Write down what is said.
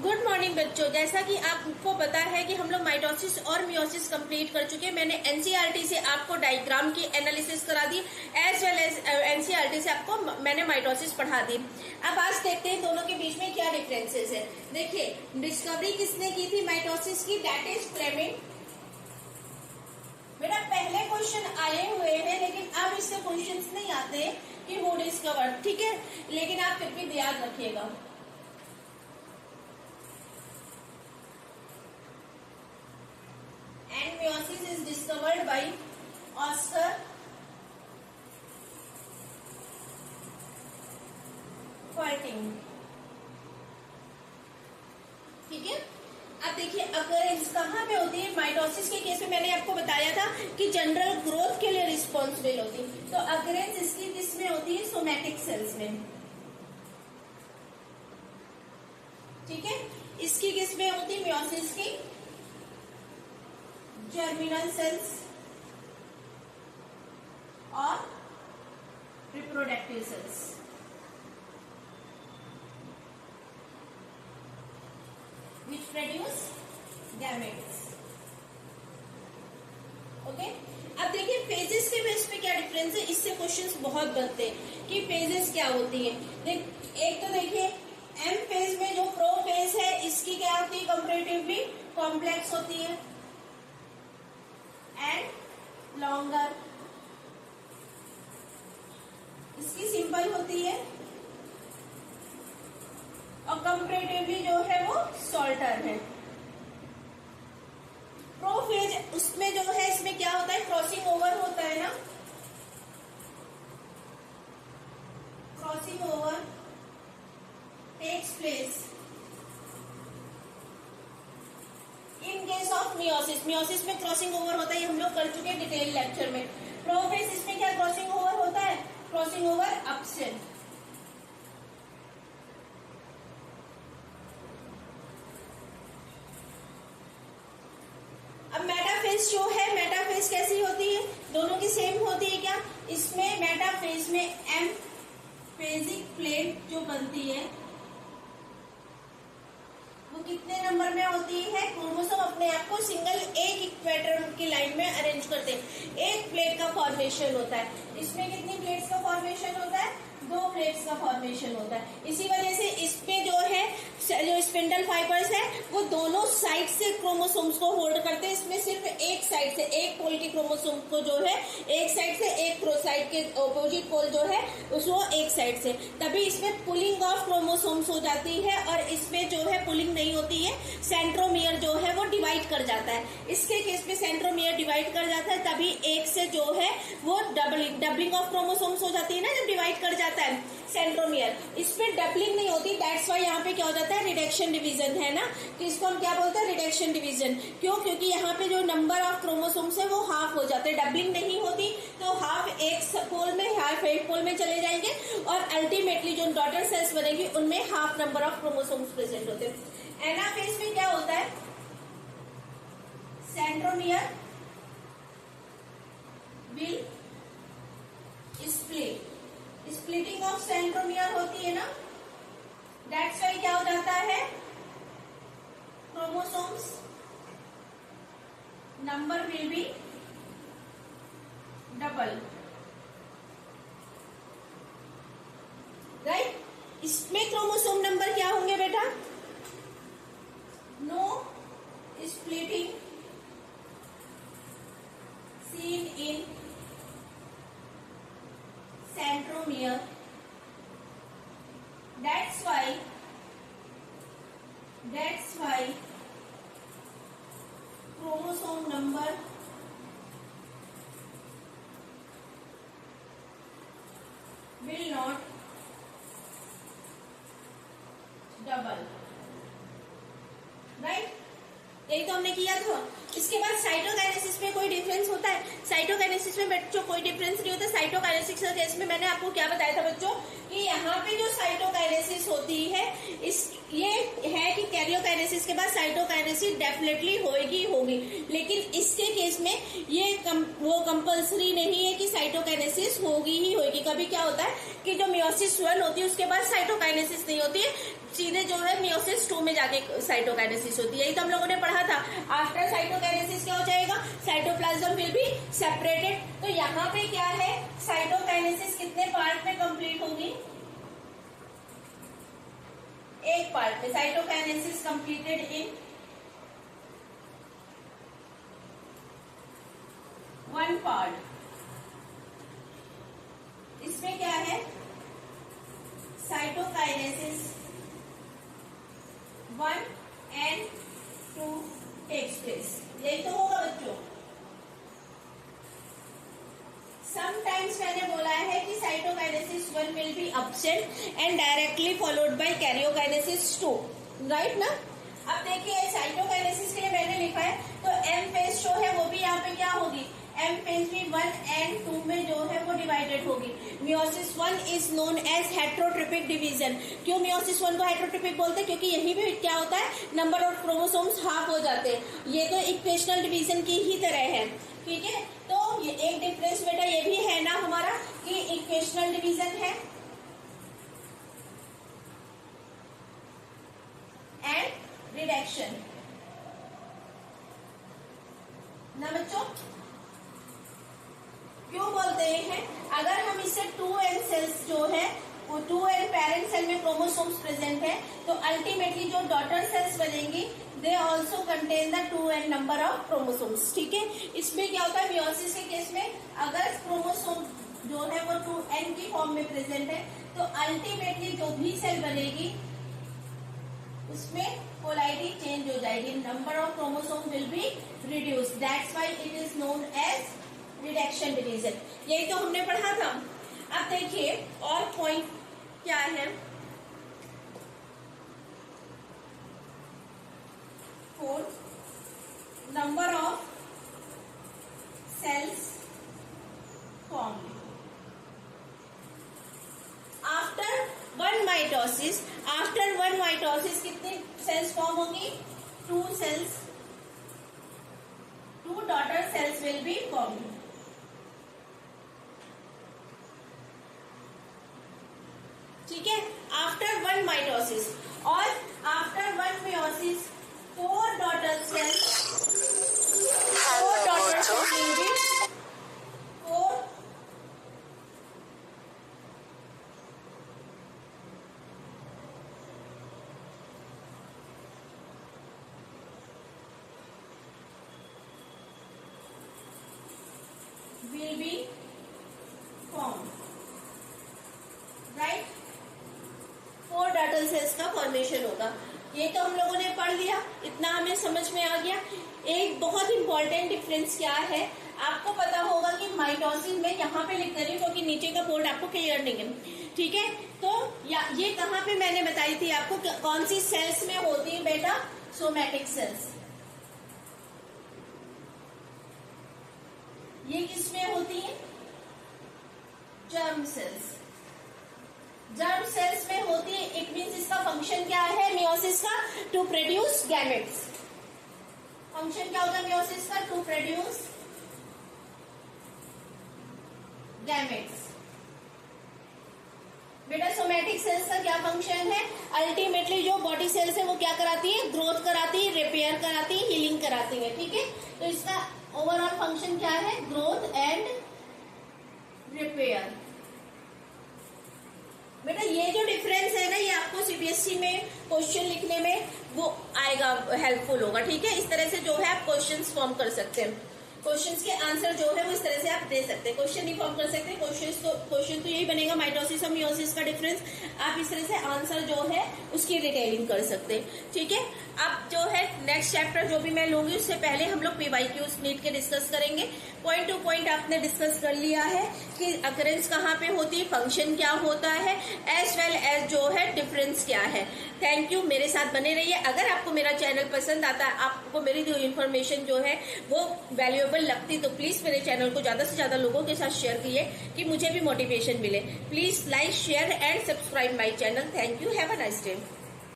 Good morning बच्चों। जैसा कि आपको पता है कि हम लोग माइटोसिस और मियोसिस कंप्लीट कर चुके हैं। मैंने एनसीईआरटी से आपको डायग्राम की एनालिसिस करा दी, एज वेल एज एनसीईआरटी से आपको मैंने माइटोसिस पढ़ा दी। अब आज देखते हैं दोनों के बीच में क्या डिफरेंसेस है। देखिए, डिस्कवरी किसने की थी माइटोसिस की? That is Flemming. बेटा पहले क्वेश्चन आए हुए हैं, लेकिन अब इससे क्वेश्चंस नहीं आते कि हु डिस्कवर्ड, ठीक है, लेकिन आप फिर भी याद रखिएगा। And meiosis is discovered by Oscar Ferting। ठीक है, अब देखिए अकरेंस कहाँ पे होती है? माइटोसिस के केस में मैंने आपको बताया था कि जनरल ग्रोथ के लिए रिस्पॉन्सिबल होती है, तो अकरेंस इसकी किस में होती है? सोमैटिक सेल्स में। ठीक है, इसकी किस में होती है? मियोसिस की जर्मिनल सेल्स और reproductive cells. Which produce gametes. Okay, अब देखिए फेजेस के बेस पे क्या डिफरेंस है। इससे क्वेश्चंस बहुत बनते हैं कि फेजेस क्या होती है। एक तो देखिए एम फेज में जो प्रो फेज है, इसकी क्या होती है? कंपैरेटिवली कॉम्प्लेक्स होती है एंड लॉन्गर। इसकी सिंपल होती है और कंपैरेटिवली जो है वो शॉर्टर है। प्रोफेज उसमें जो है, इसमें क्या होता है? क्रॉसिंग ओवर होता है ना, crossing over takes place in case of meiosis. Meiosis में क्रॉसिंग ओवर होता है, ये हम लोग कर चुके हैं डिटेल लेक्चर में। प्रोफेज इसमें क्या क्रॉसिंग ओवर होता है? Crossing over absent. अब मेटाफेज जो है, मेटाफेज कैसी होती है? दोनों की सेम होती है क्या? इसमें मेटाफेज में एम फेजिक प्लेट जो बनती है वो कितने नंबर में होती है? क्रोमोसोम अपने आप को सिंगल एक इक्वेटर की लाइन में अरेंज करते हैं, एक प्लेट का फॉर्मेशन होता है। इसमें कितनी प्लेट्स का फॉर्मेशन होता है? 2 प्लेट्स का फॉर्मेशन होता है। इसी वजह से इसमें जो है, जो स्पिंडल फाइबर्स है वो दोनों साइड से क्रोमोसोम्स को होल्ड करते हैं। इसमें सिर्फ एक साइड से, एक पोल के क्रोमोसोम को जो है एक साइड से, एक साइड के ऑपोजिट पोल जो है उसको एक साइड से, तभी इसमें पुलिंग ऑफ क्रोमोसोम्स हो जाती है। और इसमें जो है पुलिंग नहीं होती है, सेंट्रोमियर जो है वो डिवाइड कर जाता है। इसके केस में सेंट्रोमियर डिवाइड कर जाता है, तभी एक से जो है वो डबलिंग ऑफ क्रोमोसोम्स हो जाती है ना, जब डिवाइड कर जाता है सेंट्रोमियर। इसमें डबलिंग नहीं होती, दैट्स व्हाई यहाँ पे क्या हो जाता है? रिडक्शन डिवीजन है ना, कि इसको हम क्या बोलते हैं? Reduction division. क्यों? क्योंकि यहाँ पे जो नंबर ऑफ क्रोमोसोम्स है वो हाफ हो जाते हैं। डबलिंग नहीं होती तो हाफ एक पोल में, हाफ एक पोल में चले जाएंगे और अल्टीमेटली जो डॉटर सेल्स बनेगी उनमें half number of chromosomes present होते हैं। एनाफेज में क्या होता है? Centromere will split, splitting of centromere होती है ना, दैट्स व्हाई क्या हो जाता है? Chromosomes number will be double, right. इसमें क्रोमोसोम नंबर क्या होंगे बेटा? No splitting seen in centromere, that's why chromosome number will not double, right? यही तो हमने किया था। इसके बाद साइटोकाइनेसिस में कोई डिफरेंस होता है? साइटोकाइनेसिस में बच्चों कोई डिफरेंस नहीं होता। साइटोकाइनेसिस के केस में मैंने आपको क्या बताया था बच्चों कि यहाँ पे जो साइटोकाइनेसिस होती है, इस ये है कि कैरियोकाइनेसिस के बाद साइटोकाइनेसिस डेफिनेटली होगी। लेकिन इसके केस में ये वो कंपल्सरी नहीं है कि साइटोकाइनेसिस होगी ही होगी। कभी क्या होता है कि जो मियोसिस 1 होती है उसके बाद साइटोकाइनेसिस नहीं होती है, सीधे जो है मियोसिस 2 में जाके साइटोकाइनेसिस होती है। यही तो हम लोगों ने पढ़ा था। आफ्टर साइटोकाइनेसिस क्या हो जाएगा, साइटोप्लाज्म विल बी सेपरेटेड। तो यहाँ पे क्या है, साइटोकाइनेसिस कितने पार्ट में कंप्लीट होगी, एक पार्ट में। Cytokinesis completed in 1 part. इसमें क्या है, साइटोकाइनेसिस 1 and 2 takes place। यही तो होगा बच्चों। समटाइम्स मैंने बोला है कि cytokinesis 1 will be absent and directly followed by karyokinesis 2, right ना। अब देखिए साइटोकाइनेसिस के लिए मैंने लिखा है, तो एम फेज जो है वो भी यहाँ पे क्या होगी, एम फेज भी 1 and 2 में जो है वो डिवाइडेड होगी। Meiosis 1 is known as heterotypic division. क्यों मियोसिस 1 को हेट्रोट्रिपिक बोलते हैं, क्योंकि यही भी क्या होता है, नंबर ऑफ क्रोमोसोम्स हाफ हो जाते हैं। ये तो इक्वेशनल डिवीजन की ही तरह है, ठीक है। तो ये एक डिफरेंस बेटा ये भी है ना हमारा कि इक्वेशनल डिवीजन है एंड रिडक्शन ना बच्चों। क्यों बोलते हैं, अगर हम इससे 2n सेल्स जो है वो 2n पेरेंट सेल में क्रोमोसोम्स प्रेजेंट है, तो अल्टीमेटली जो डॉटर सेल्स बनेंगी they also contain the 2n number of chromosomes, ठीक है। इसमें क्या होता है, मियोसिस के केस में अगर क्रोमोसोम जो है वो 2n की फॉर्म में प्रेजेंट है, तो अल्टीमेटली जो भी सेल बनेगी उसमें पोलैरिटी चेंज हो जाएगी, number of chromosome will be reduce, that's why it is known as reduction division. यही तो हमने पढ़ा था। अब देखिए और पॉइंट क्या है, 4 number of cells form after 1 mitosis. After 1 mitosis कितनी सेल्स फॉर्म होंगी, 2 cells, 2 daughter cells will be form, ठीक है। आफ्टर 1 माइटोसिस और after 1 meiosis 4 daughter cells, 4 daughter cells will be 4 will be formed, right। 4 daughter cells का formation होगा। ये तो हम लोगों ने पढ़ लिया, इतना हमें समझ में आ गया। एक बहुत इंपॉर्टेंट डिफरेंस क्या है, आपको पता होगा कि माइटोसिस में यहाँ पे लिख दे रही हूँ क्योंकि नीचे का बोर्ड आपको क्लियर नहीं है, ठीक है। तो ये कहाँ पे मैंने बताई थी आपको, कौन सी सेल्स में होती है बेटा, सोमैटिक सेल्स। ये किसमें होती है, जर्म सेल्स। जर्म सेल्स में होती है, इट मीन्स इसका फंक्शन क्या है मियोसिस का, टू प्रोड्यूस गैमेट्स। फंक्शन क्या होगा मियोसिस का, टू प्रोड्यूस गैमेट्स। बेटा सोमैटिक सेल्स का क्या फंक्शन है, अल्टीमेटली जो बॉडी सेल्स है वो क्या कराती है, ग्रोथ कराती है, रिपेयर कराती है, हीलिंग कराती है, ठीक है। तो इसका ओवरऑल फंक्शन क्या है, ग्रोथ एंड रिपेयर। बेटा ये जो डिफरेंस है ना, ये आपको सीबीएसई में क्वेश्चन लिखने में वो आएगा, हेल्पफुल होगा, ठीक है। इस तरह से जो है आप क्वेश्चंस फॉर्म कर सकते हैं, क्वेश्चंस के आंसर जो है वो इस तरह से आप दे सकते हैं। क्वेश्चन नहीं फॉर्म कर सकते, क्वेश्चन तो यही बनेगा माइटोसिस और मियोसिस का डिफरेंस, आप इस तरह से आंसर जो है उसकी डिटेलिंग कर सकते हैं, ठीक है। अब जो है नेक्स्ट चैप्टर जो भी मैं लूंगी उससे पहले हम लोग पीवाईक्यूज नीट के डिस्कस करेंगे। पॉइंट टू पॉइंट आपने डिस्कस कर लिया है कि अकरेंस कहाँ पे होती है, फंक्शन क्या होता है, एज वेल एज जो है डिफरेंस क्या है। थैंक यू, मेरे साथ बने रहिए। अगर आपको मेरा चैनल पसंद आता है, आपको मेरी जो इन्फॉर्मेशन जो है वो वैल्यूएबल लगती, तो प्लीज मेरे चैनल को ज्यादा से ज्यादा लोगों के साथ शेयर कीजिए कि मुझे भी मोटिवेशन मिले। Please like, share and subscribe my channel. Thank you, have a nice day.